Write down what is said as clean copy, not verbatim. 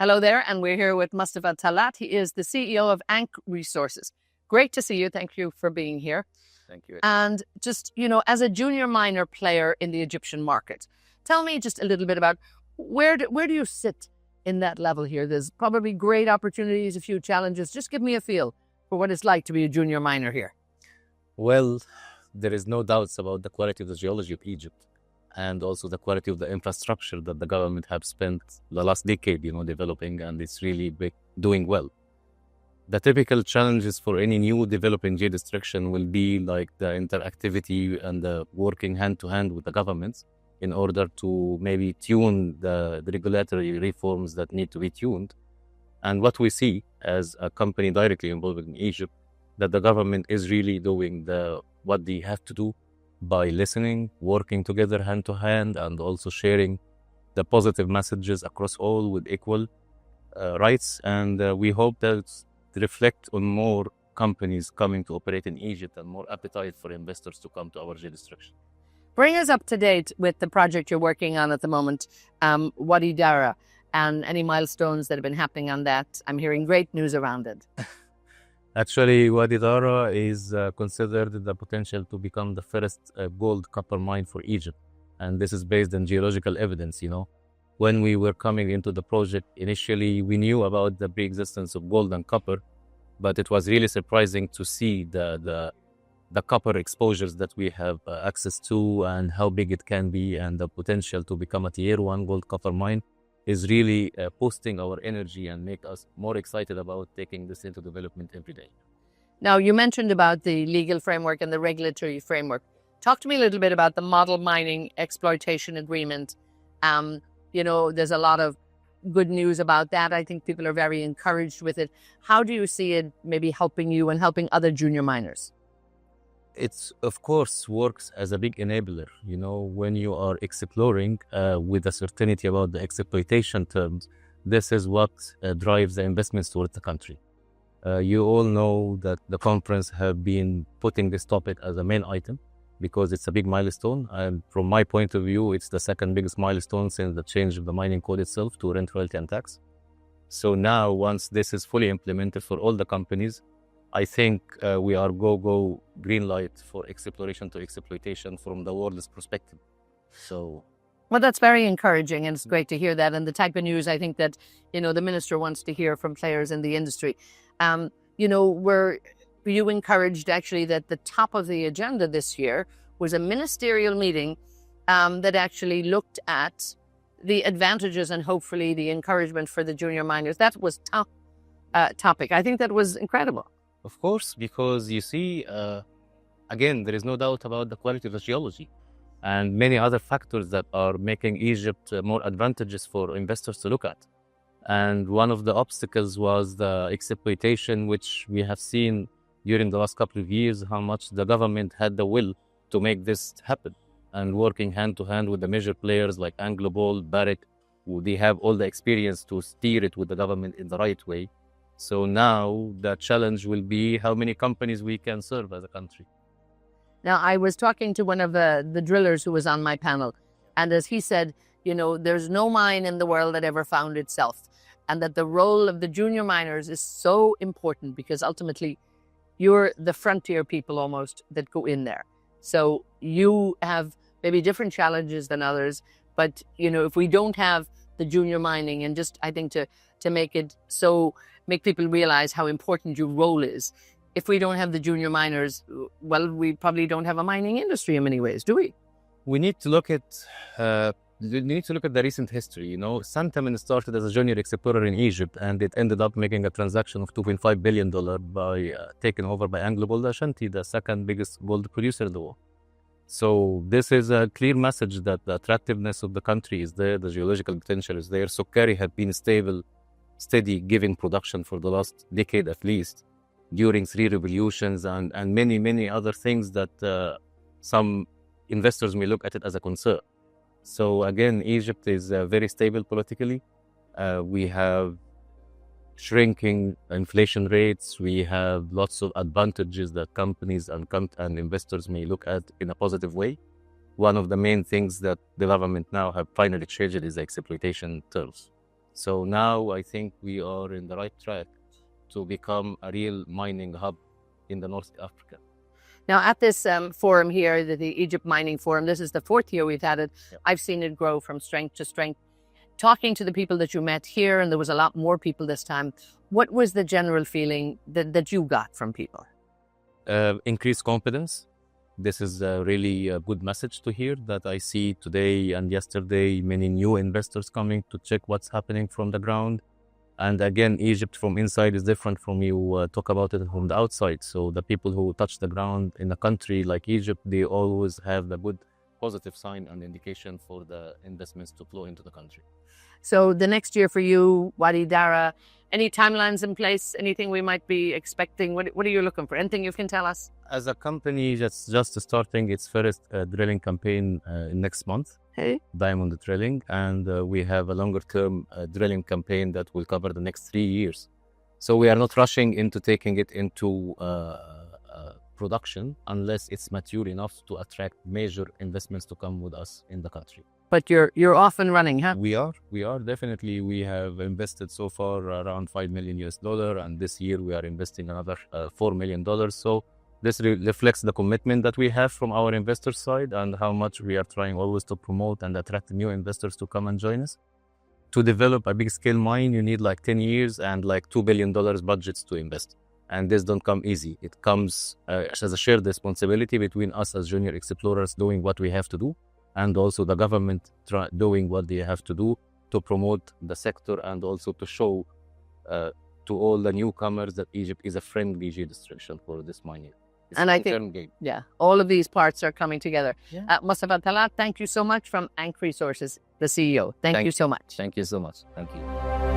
Hello there, and we're here with Mostafa Talaat. He is the CEO of ANKH Resources. Great to see you. Thank you for being here. Thank you. And just, as a junior miner player in the Egyptian market, tell me just a little bit about where do you sit in that level here? There's probably great opportunities, a few challenges. Just give me a feel for what it's like to be a junior miner here. Well, there is no doubts about the quality of the geology of Egypt and also the quality of the infrastructure that the government have spent the last decade, developing, and it's really doing well. The typical challenges for any new developing jurisdiction will be like the interactivity and the working hand to hand with the governments in order to maybe tune the regulatory reforms that need to be tuned. And what we see as a company directly involved in Egypt, that the government is really doing what they have to do by listening, working together hand to hand, and also sharing the positive messages across all with equal rights. And we hope that reflect on more companies coming to operate in Egypt and more appetite for investors to come to our jurisdiction. Bring us up to date with the project you're working on at the moment, Wadi Dara, and any milestones that have been happening on that. I'm hearing great news around it. Actually, Wadi Dara is considered the potential to become the first gold copper mine for Egypt. And this is based on geological evidence, When we were coming into the project, initially we knew about the pre-existence of gold and copper, but it was really surprising to see the copper exposures that we have access to and how big it can be, and the potential to become a tier 1 gold copper mine is really boosting our energy and make us more excited about taking this into development every day. Now, you mentioned about the legal framework and the regulatory framework. Talk to me a little bit about the Model Mining Exploitation Agreement. There's a lot of good news about that. I think people are very encouraged with it. How do you see it maybe helping you and helping other junior miners? It's, of course, works as a big enabler. When you are exploring with a certainty about the exploitation terms, this is what drives the investments towards the country. You all know that the conference have been putting this topic as a main item because it's a big milestone. And from my point of view, it's the second biggest milestone since the change of the mining code itself to rent, royalty, and tax. So now, once this is fully implemented for all the companies, I think we are green light for exploration to exploitation from the world's perspective. Well, that's very encouraging, and it's great to hear that. And the type of news I think that, the minister wants to hear from players in the industry. Were you encouraged actually that the top of the agenda this year was a ministerial meeting that actually looked at the advantages and hopefully the encouragement for the junior miners? That was top topic. I think that was incredible. Of course, because you see, again, there is no doubt about the quality of the geology and many other factors that are making Egypt more advantageous for investors to look at. And one of the obstacles was the exploitation, which we have seen during the last couple of years, how much the government had the will to make this happen. And working hand to hand with the major players like AngloGold, Barrick, they have all the experience to steer it with the government in the right way. So now the challenge will be how many companies we can serve as a country. Now, I was talking to one of the drillers who was on my panel, and as he said, there's no mine in the world that ever found itself, and that the role of the junior miners is so important because ultimately you're the frontier people almost that go in there. So you have maybe different challenges than others, but if we don't have the junior mining, and just I think to make people realize how important your role is. If we don't have the junior miners, well, we probably don't have a mining industry in many ways, do we? We need to look at the recent history. Santamin started as a junior explorer in Egypt, and it ended up making a transaction of $2.5 billion by taken over by AngloGold Ashanti, the second biggest gold producer in the world. So this is a clear message that the attractiveness of the country is there, the geological potential is there. Sukari had been steady giving production for the last decade at least, during 3 revolutions and many, many other things that some investors may look at it as a concern. So again, Egypt is very stable politically. We have shrinking inflation rates. We have lots of advantages that companies and investors may look at in a positive way. One of the main things that the government now have finally changed is the exploitation terms. So now I think we are in the right track to become a real mining hub in the North Africa. Now, at this forum here, the Egypt Mining Forum, this is the 4th year we've had it. Yep. I've seen it grow from strength to strength. Talking to the people that you met here, and there was a lot more people this time, what was the general feeling that you got from people? Increased confidence. This is really a good message to hear that I see today and yesterday many new investors coming to check what's happening from the ground. And again, Egypt from inside is different from you talk about it from the outside. So the people who touch the ground in a country like Egypt, they always have the good positive sign and indication for the investments to flow into the country. So the next year for you, Wadi Dara, any timelines in place? Anything we might be expecting? What are you looking for? Anything you can tell us? As a company that's just starting its first drilling campaign next month, Hey. diamond drilling, and we have a longer term drilling campaign that will cover the next 3 years. So we are not rushing into taking it into production unless it's mature enough to attract major investments to come with us in the country. But you're off and running, huh? We are definitely. We have invested so far around $5 million US, and this year we are investing another $4 million. So this reflects the commitment that we have from our investor side and how much we are trying always to promote and attract new investors to come and join us. To develop a big scale mine, you need like 10 years and like $2 billion budgets to invest. And this don't come easy. It comes as a shared responsibility between us as junior explorers doing what we have to do, and also the government doing what they have to do to promote the sector and also to show to all the newcomers that Egypt is a friendly jurisdiction for this mining. And I think, all of these parts are coming together. Yeah. Mostafa Talaat, thank you so much from ANKH Resources, the CEO. Thank you so much. Thank you so much. Thank you.